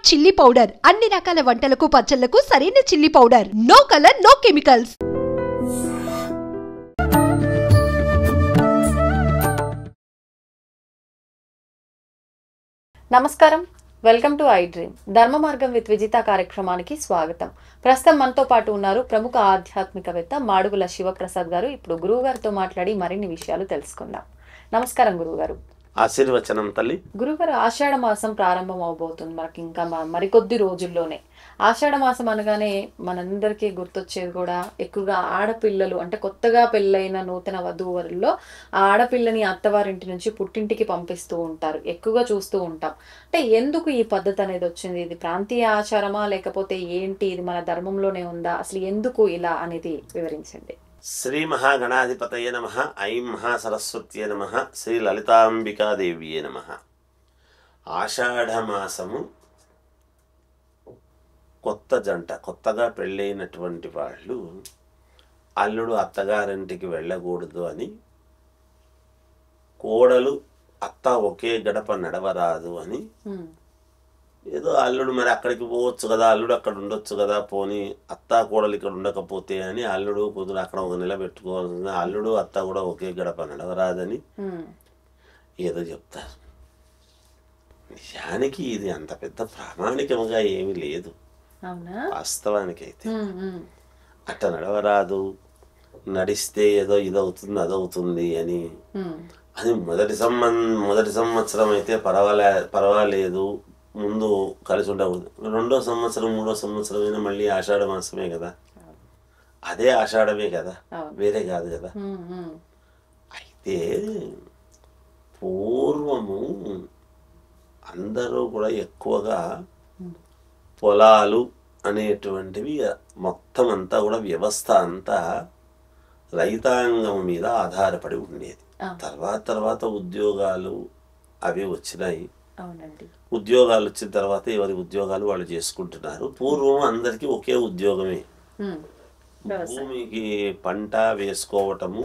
Chilli powder అన్ని రకాల వంటలకు పచ్చళ్లకు సరైన chilli powder. No colour no chemicals. నమస్కారం, వెల్కమ్ టు ఐ డ్రీమ్. ధర్మ మార్గం విత్ విజిత కార్యక్రమానికి స్వాగతం. ప్రస్తుతం మనతో పాటు ఉన్నారు ప్రముఖ ఆధ్యాత్మికవేత్త మాడుగుల శివప్రసాద్ గారు. ఇప్పుడు గురువు గారితో మాట్లాడి మరిన్ని విషయాలు తెలుసుకుందాం. నమస్కారం గురువు గారు. ఆశీర్వచనం తల్లి. గురుగారు, ఆషాఢ మాసం ప్రారంభం అవబోతుంది. మనకి ఇంకా మరికొద్ది రోజుల్లోనే. ఆషాఢ మాసం అనగానే మనందరికీ గుర్తొచ్చేది కూడా ఎక్కువగా ఆడపిల్లలు, అంటే కొత్తగా పెళ్ళైన నూతన వధూవరుల్లో ఆడపిల్లని అత్తవారింటి నుంచి పుట్టింటికి పంపిస్తూ ఉంటారు, ఎక్కువగా చూస్తూ ఉంటాం. అంటే ఎందుకు ఈ పద్ధతి అనేది వచ్చింది? ఇది ప్రాంతీయ ఆచారమా లేకపోతే ఏంటి? ఇది మన ధర్మంలోనే ఉందా? అసలు ఎందుకు ఇలా అనేది వివరించండి. శ్రీ మహాగణాధిపతయ నమః. ఐం మహాసరస్వత్యే నమః. శ్రీ లలితాంబికాదేవ్యే నమః. ఆషాఢమాసము కొత్త జంట, కొత్తగా పెళ్ళైనటువంటి వాళ్ళు అల్లుడు అత్తగారింటికి వెళ్ళకూడదు అని, కోడలు అత్త ఒకే గడప నడవరాదు అని, ఏదో అల్లుడు మరి అక్కడికి పోవచ్చు కదా, అల్లుడు అక్కడ ఉండొచ్చు కదా, పోనీ అత్త కోడలు ఇక్కడ ఉండకపోతే అని అల్లుడు కూతురు అక్కడ ఒక నిలబెట్టుకోవాల్సింది, అల్లుడు అత్త కూడా ఒకే గడప నడవరాదని ఏదో చెప్తారు. నిజానికి ఇది అంత పెద్ద ప్రామాణికంగా ఏమీ లేదు. వాస్తవానికి అయితే అట్ట నడవరాదు, నడిస్తే ఏదో ఇదవుతుంది అదవుతుంది అని, అది మొదటి సంవత్సరం అయితే పర్వాలేదు, ముందు కలిసి ఉండకూడదు. రెండో సంవత్సరం మూడో సంవత్సరం అయినా మళ్ళీ ఆషాఢ మాసమే కదా, అదే ఆషాఢమే కదా, వేరే కాదు కదా. అయితే పూర్వము అందరూ కూడా ఎక్కువగా పొలాలు అనేటువంటివి మొత్తం అంతా కూడా వ్యవస్థ అంతా రైతాంగం మీద ఆధారపడి ఉండేది. తర్వాత ఉద్యోగాలు అవి వచ్చినాయి. ఉద్యోగాలు వచ్చిన తర్వాత ఎవరి ఉద్యోగాలు వాళ్ళు చేసుకుంటున్నారు. పూర్వం అందరికీ ఒకే ఉద్యోగమే, భూమికి పంట వేసుకోవటము,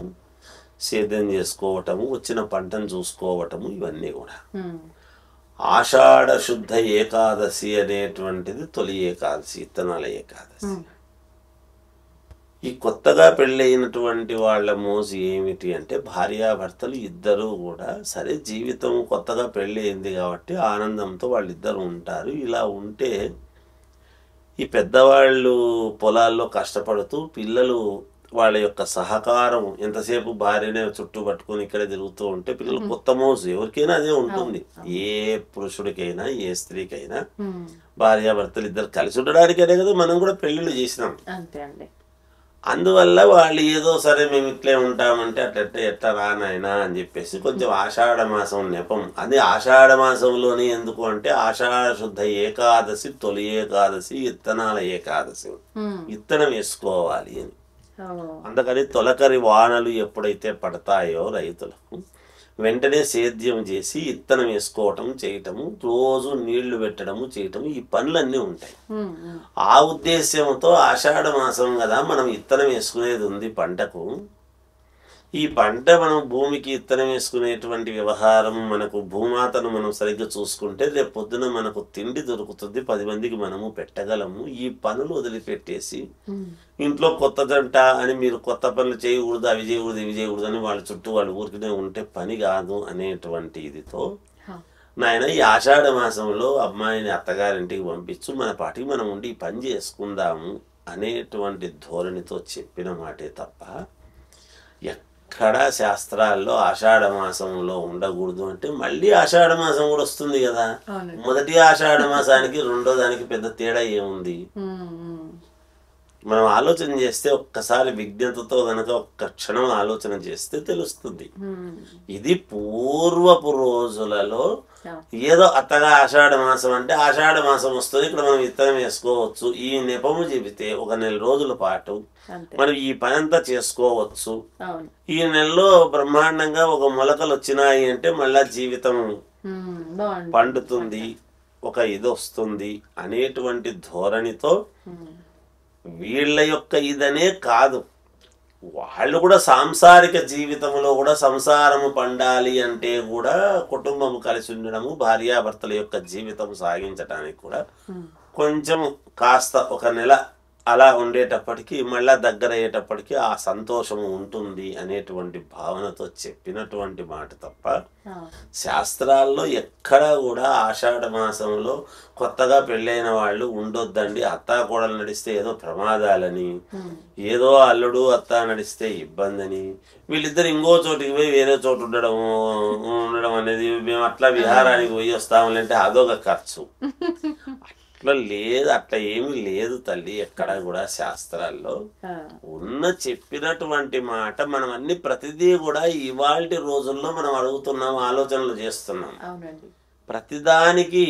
సేద్యం చేసుకోవటము, వచ్చిన పంటను చూసుకోవటము, ఇవన్నీ కూడా. ఆషాఢ శుద్ధ ఏకాదశి అనేటువంటిది తొలి ఏకాదశి, ఇత్తనాల ఏకాదశి. ఈ కొత్తగా పెళ్ళైనటువంటి వాళ్ళ మోజు ఏమిటి అంటే, భార్యాభర్తలు ఇద్దరూ కూడా సరే జీవితం కొత్తగా పెళ్ళి అయింది కాబట్టి ఆనందంతో వాళ్ళిద్దరు ఉంటారు. ఇలా ఉంటే ఈ పెద్దవాళ్ళు పొలాల్లో కష్టపడుతూ పిల్లలు వాళ్ళ యొక్క సహకారం, ఎంతసేపు భార్యనే చుట్టూ పట్టుకుని ఇక్కడే తిరుగుతూ ఉంటే పిల్లలు కొత్త మోజు ఎవరికైనా అదే ఉంటుంది. ఏ పురుషుడికైనా ఏ స్త్రీకైనా భార్యాభర్తలు ఇద్దరు కలిసి ఉండడానికనే కదా మనం కూడా పెళ్లిళ్ళు చేసినాం. అందువల్ల వాళ్ళు ఏదో సరే మేము ఇట్లే ఉంటామంటే అట్లట్టే ఎట్లా రానాయనా అని చెప్పేసి కొంచెం ఆషాఢ మాసం నెపం. అది ఆషాఢ మాసంలోనే ఎందుకు అంటే ఆషాఢ శుద్ధ ఏకాదశి తొలి ఏకాదశి, ఇత్తనాల ఏకాదశి, ఇత్తనం వేసుకోవాలి అని. అందుకని తొలకరి వానలు ఎప్పుడైతే పడతాయో రైతులకు వెంటనే సేద్యం చేసి ఇత్తనం వేసుకోవటం చేయటము, రోజు నీళ్లు పెట్టడము చేయటము, ఈ పనులన్నీ ఉంటాయి. ఆ ఉద్దేశ్యంతో ఆషాఢ మాసం కదా మనం ఇత్తనం వేసుకునేది ఉంది పంటకు. ఈ పంట మనం భూమికి ఇత్తనం వేసుకునేటువంటి వ్యవహారం, మనకు భూమాతను మనం సరిగ్గా చూసుకుంటే రేపు పొద్దున మనకు తిండి దొరుకుతుంది, 10 మందికి మనము పెట్టగలము. ఈ పనులు వదిలిపెట్టేసి ఇంట్లో కొత్త జంట అని మీరు కొత్త పనులు చేయకూడదు, అవి చేయకూడదు ఇవి చేయకూడదు అని వాళ్ళ చుట్టూ వాళ్ళు ఊరికనే ఉంటే పని కాదు అనేటువంటి ఇదితో నాయన ఈ ఆషాఢ మాసంలో అమ్మాయిని అత్తగారింటికి పంపించు, మన పాటికి మనం ఉండి ఈ పని చేసుకుందాము అనేటువంటి ధోరణితో చెప్పిన మాటే తప్ప ఎక్కడ శాస్త్రాల్లో ఆషాఢ మాసంలో ఉండకూడదు అంటే మళ్ళీ ఆషాఢ మాసం కూడా వస్తుంది కదా. మొదటి ఆషాఢ మాసానికి రెండో దానికి పెద్ద తేడా ఏముంది? మనం ఆలోచన చేస్తే ఒక్కసారి విజ్ఞతతో గనక ఒక్క క్షణం ఆలోచన చేస్తే తెలుస్తుంది. ఇది పూర్వపు రోజులలో ఏదో అత్తగా ఆషాఢ మాసం అంటే ఆషాఢ మాసం వస్తుంది, ఇక్కడ మనం విత్తనం వేసుకోవచ్చు, ఈ నెపము చెబితే 1 నెల రోజుల పాటు మనం ఈ పని అంతా చేసుకోవచ్చు. ఈ నెలలో బ్రహ్మాండంగా ఒక మొలకలు వచ్చినాయి అంటే మళ్ళా జీవితం పండుతుంది, ఒక ఇది వస్తుంది అనేటువంటి ధోరణితో వీళ్ళ యొక్క ఇదనే కాదు, వాళ్ళు కూడా సాంసారిక జీవితంలో కూడా సంసారము పండాలి అంటే కూడా కుటుంబం కలిసి ఉండడము, భార్యాభర్తల యొక్క జీవితం సాగించడానికి కూడా కొంచెం కాస్త ఒక నెల అలా ఉండేటప్పటికి మళ్ళా దగ్గర అయ్యేటప్పటికి ఆ సంతోషము ఉంటుంది అనేటువంటి భావనతో చెప్పినటువంటి మాట తప్ప శాస్త్రాల్లో ఎక్కడా కూడా ఆషాఢ మాసంలో కొత్తగా పెళ్ళైన వాళ్ళు ఉండొద్దండి, అత్తా కోడలు నడిస్తే ఏదో ప్రమాదాలని, ఏదో అల్లుడు అత్త నడిస్తే ఇబ్బందని, వీళ్ళిద్దరు ఇంకో చోటికి పోయి వేరే చోటు ఉండడం అనేది, మేము అట్లా విహారానికి పోయి వస్తాములంటే అదొక ఖర్చు. అట్లా లేదు, అట్లా ఏమీ లేదు తల్లి ఎక్కడ కూడా శాస్త్రాల్లో. ఉన్న చెప్పినటువంటి మాట మనం అన్ని ప్రతిదీ కూడా ఇవాల్టి రోజుల్లో మనం అడుగుతున్నాం, ఆలోచనలు చేస్తున్నాం. ప్రతిదానికి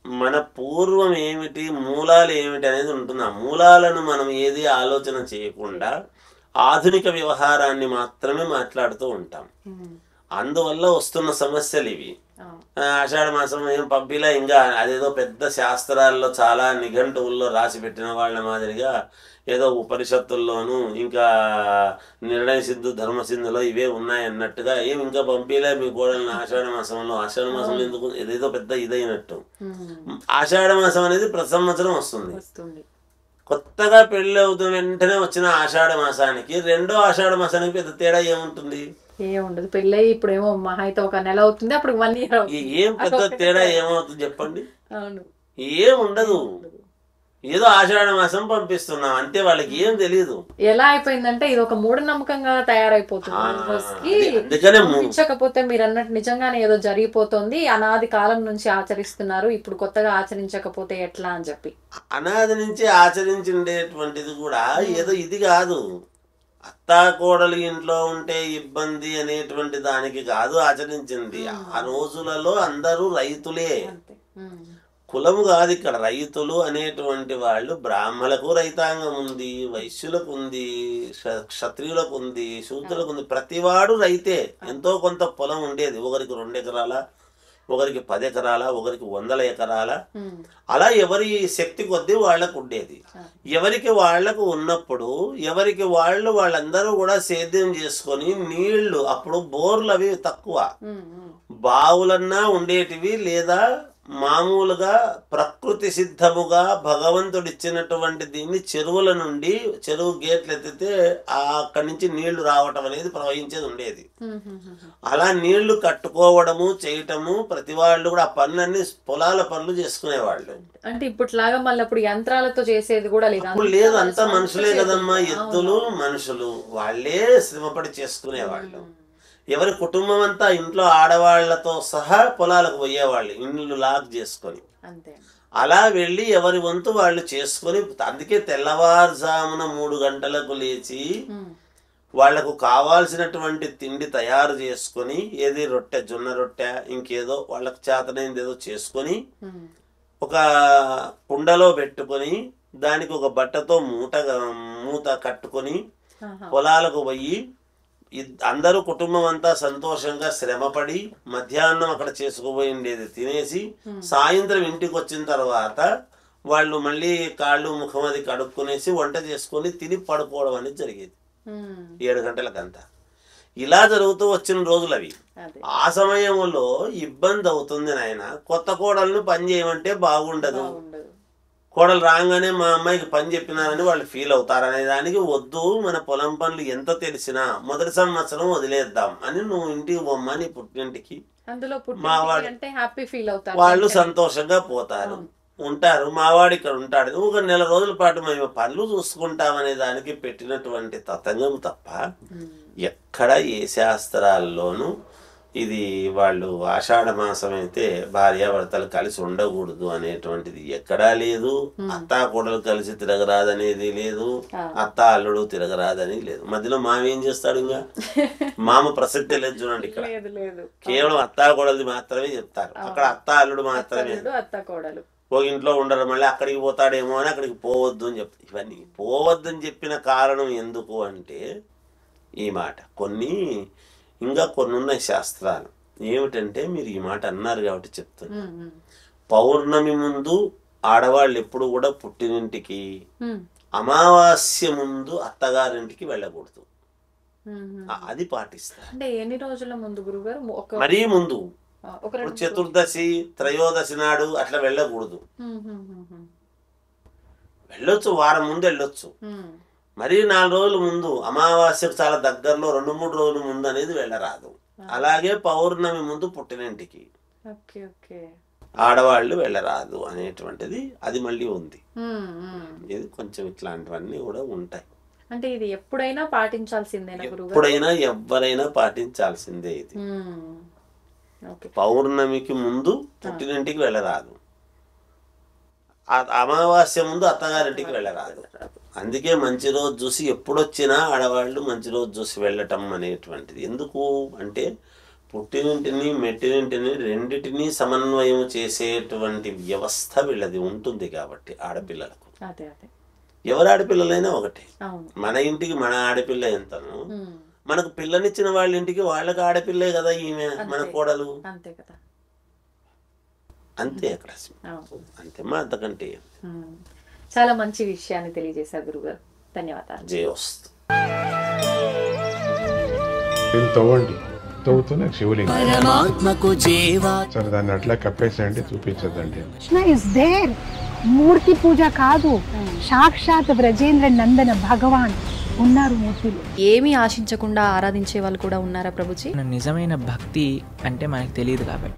మన పూర్వం ఏమిటి, మూలాలు ఏమిటి అనేది ఉంటుంది. ఆ మూలాలను మనం ఏది ఆలోచన చేయకుండా ఆధునిక వ్యవహారాన్ని మాత్రమే మాట్లాడుతూ ఉంటాం. అందువల్ల వస్తున్న సమస్యలు ఇవి. ఆషాఢ మాసం ఏం పంపిలా, ఇంకా అదేదో పెద్ద శాస్త్రాల్లో చాలా నిఘంటువుల్లో రాసి పెట్టిన వాళ్ళ మాదిరిగా ఏదో ఉపనిషత్తుల్లోనూ ఇంకా నిర్ణయ సిద్ధు ధర్మసింధులో ఇవే ఉన్నాయి అన్నట్టుగా ఏం ఇంకా పంపిలే మీ కోడల్ని ఆషాఢ మాసంలో. ఆషాఢ మాసం ఎందుకు, ఏదేదో పెద్ద ఇదైనట్టు. ఆషాఢ మాసం అనేది ప్రతి సంవత్సరం వస్తుంది. కొత్తగా పెళ్లి అవుతున్న వెంటనే వచ్చిన ఆషాఢ మాసానికి రెండో ఆషాఢ మాసానికి పెద్ద తేడా ఏముంటుంది? ఏముండదు. పెళ్ళి ఇప్పుడేమో మహా అయితే ఒక నెల అవుతుంది, అప్పుడు 1 year అవుతుంది. ఏం పెద్ద తేడా ఏమవుతుంది చెప్పండి? ఏముండదు. ఏదో ఆషాఢ మాసం పంపిస్తున్నాం అంతే, వాళ్ళకి ఏం తెలియదు. ఎలా అయిపోయిందంటే ఇది ఒక మూఢనమ్మకంగా తయారైపోతుంది. పంపించకపోతే మీరు అన్నట్టు నిజంగానే ఏదో జరిగిపోతుంది, అనాది కాలం నుంచి ఆచరిస్తున్నారు, ఇప్పుడు కొత్తగా ఆచరించకపోతే ఎట్లా అని చెప్పి. అనాది నుంచి ఆచరించేటువంటిది కూడా ఏదో ఇది కాదు, అత్తా కోడలు ఇంట్లో ఉంటే ఇబ్బంది అనేటువంటి దానికి కాదు ఆచరించింది. ఆ రోజులలో అందరూ రైతులే, కులము కాదు ఇక్కడ. రైతులు అనేటువంటి వాళ్ళు బ్రాహ్మణులకు రైతాంగం ఉంది, వైశ్యులకు ఉంది, క్షత్రియులకు ఉంది, శూద్రులకు ఉంది. ప్రతివాడు రైతే. ఎంతో కొంత పొలం ఉండేది, ఒకరికి 2 ఎకరాల, ఒకరికి 10 ఎకరాల, ఒకరికి 100 ఎకరాల, అలా ఎవరి శక్తి కొద్దీ వాళ్ళకు ఉండేది. ఎవరికి వాళ్లకు ఉన్నప్పుడు ఎవరికి వాళ్ళందరూ కూడా సేద్యం చేసుకొని నీళ్లు, అప్పుడు బోర్లు అవి తక్కువ, బావులన్నా ఉండేటివి, లేదా మామూలుగా ప్రకృతి సిద్ధముగా భగవంతుడు ఇచ్చినటువంటి దీన్ని చెరువుల నుండి, చెరువు గేట్లు ఎత్తితే అక్కడి నుంచి నీళ్లు రావటం అనేది ప్రవహించేది ఉండేది. అలా నీళ్లు కట్టుకోవడము చేయటము ప్రతి వాళ్ళు కూడా ఆ పనులన్నీ పొలాల పనులు చేసుకునేవాళ్ళు. అంటే ఇప్పటిలాగా మళ్ళీ అప్పుడు యంత్రాలతో చేసేది కూడా లేదు. అప్పుడు లేదు, అంతా మనుషులే కదమ్మా, ఎద్దులు మనుషులు వాళ్ళే శ్రమపడి చేసుకునేవాళ్ళు. ఎవరి కుటుంబం అంతా ఇంట్లో ఆడవాళ్లతో సహా పొలాలకు పోయేవాళ్ళు, ఇళ్ళు లాక్ చేసుకొని. అలా వెళ్ళి ఎవరి వంతు వాళ్ళు చేసుకొని, అందుకే తెల్లవారుజామున 3 గంటలకు లేచి వాళ్లకు కావాల్సినటువంటి తిండి తయారు చేసుకొని, ఏది రొట్టె, జొన్న రొట్టె, ఇంకేదో వాళ్ళకు చేతనైంది ఏదో చేసుకొని ఒక కుండలో పెట్టుకొని దానికి ఒక బట్టతో మూత కట్టుకొని పొలాలకు పోయి అందరూ కుటుంబం అంతా సంతోషంగా శ్రమపడి మధ్యాహ్నం అక్కడ చేసుకుపోయిండేది తినేసి సాయంత్రం ఇంటికి వచ్చిన తర్వాత వాళ్ళు మళ్ళీ కాళ్ళు ముఖం అది కడుక్కునేసి వంట చేసుకొని తిని పడుకోవడం అనేది జరిగేది 7 గంటలకంతా. ఇలా జరుగుతూ వచ్చిన రోజులు అవి. ఆ సమయంలో ఇబ్బంది అవుతుంది నాయన. కొత్త కోడలను పని చేయమంటే బాగుండదు, కోడలు రాగానే మా అమ్మాయికి పని చెప్పినారని వాళ్ళు ఫీల్ అవుతారనే దానికి వద్దు, మన పొలం పనులు ఎంత తెలిసినా మొదటి సంవత్సరం వదిలేద్దాం అని నువ్వు ఇంటికి పొమ్మని పుట్టింటికి వాళ్ళు సంతోషంగా పోతారు, ఉంటారు. మావాడు ఇక్కడ ఉంటాడు, నువ్వు 1 నెల రోజుల పాటు మేము పనులు చూసుకుంటామనే దానికి పెట్టినటువంటి తతంగం తప్ప ఎక్కడ ఏ శాస్త్రాల్లోనూ ఇది వాళ్ళు ఆషాఢ మాసం అయితే భార్యాభర్తలు కలిసి ఉండకూడదు అనేటువంటిది ఎక్కడా లేదు. అత్తా కోడలు కలిసి తిరగరాదనేది లేదు, అత్త అల్లుడు తిరగరాదని లేదు. మధ్యలో మామ ఏం చేస్తాడు? ఇంకా మామ ప్రసక్తే లేదు చూడండి. ఇక్కడ కేవలం అత్తా కోడలు మాత్రమే చెప్తారు, అక్కడ అత్త అల్లుడు మాత్రమే. ఒక ఇంట్లో ఉండరు, మళ్ళీ అక్కడికి పోతాడేమో అని అక్కడికి పోవద్దు అని చెప్తారు. ఇవన్నీ పోవద్దని చెప్పిన కారణం ఎందుకు అంటే ఈ మాట. ఇంకా కొన్ని ఉన్నాయి శాస్త్రాలు. ఏమిటంటే మీరు ఈ మాట అన్నారు కాబట్టి చెప్తాను. పౌర్ణమి ముందు ఆడవాళ్ళు ఎప్పుడు కూడా పుట్టినింటికి అమావాస్య ముందు అత్తగారింటికి వెళ్ళకూడదు. అది పాటిస్తారు. అంటే ఎన్ని రోజుల ముందు గురుగారు? మరీ ముందు చతుర్దశి త్రయోదశి నాడు అట్లా వెళ్ళకూడదు. వెళ్ళొచ్చు, వారం ముందు వెళ్ళొచ్చు. మరీ 4 రోజుల ముందు, అమావాస్యకు చాలా దగ్గరలో 2-3 రోజుల ముందు అనేది వెళ్ళరాదు. అలాగే పౌర్ణమి ముందు పుట్టినింటికి ఆడవాళ్ళు వెళ్ళరాదు అనేటువంటిది అది మళ్ళీ ఉంది. ఇది కొంచెం ఇట్లాంటివన్నీ కూడా ఉంటాయి. అంటే ఇది ఎప్పుడైనా పాటించాల్సిందే, ఎప్పుడైనా ఎవరైనా పాటించాల్సిందే. ఇది పౌర్ణమికి ముందు పుట్టినింటికి వెళ్ళరాదు, అమావాస్య ముందు అత్తగారింటికి వెళ్ళరాదు. అందుకే మంచి రోజు చూసి ఎప్పుడొచ్చినా ఆడవాళ్ళు మంచి రోజు చూసి వెళ్ళటం అనేటువంటిది. ఎందుకు అంటే పుట్టినింటిని మెట్టినింటిని రెండిటిని సమన్వయం చేసేటువంటి వ్యవస్థ వీళ్ళది ఉంటుంది కాబట్టి ఆడపిల్లలకు. ఎవరు ఆడపిల్లలైనా ఒకటే. మన ఇంటికి మన ఆడపిల్ల ఎంతను, మనకు పిల్లనిచ్చిన వాళ్ళ ఇంటికి వాళ్ళకి ఆడపిల్లే కదా ఈమె, మన కోడలు. అంతే అక్కడ, అంతే మా అంతకంటే. చాలా మంచి విషయాన్ని తెలియజేశారు గురుగారు, ధన్యవాదాలు. జయోస్తు. తవ్వుతున్న శివలింగం సరే, దాన్ని అట్లా కప్పేసేయండి, చూపించదండి. మూర్తి పూజ కాదు, సాక్షాత్ బ్రజేంద్ర నందన భగవాన్ ఉన్నారు మూర్తిలో. ఏమీ ఆశించకుండా ఆరాధించే వాళ్ళు కూడా ఉన్నారా ప్రభుజీ? నిజమైన భక్తి అంటే మనకు తెలియదు కాబట్టి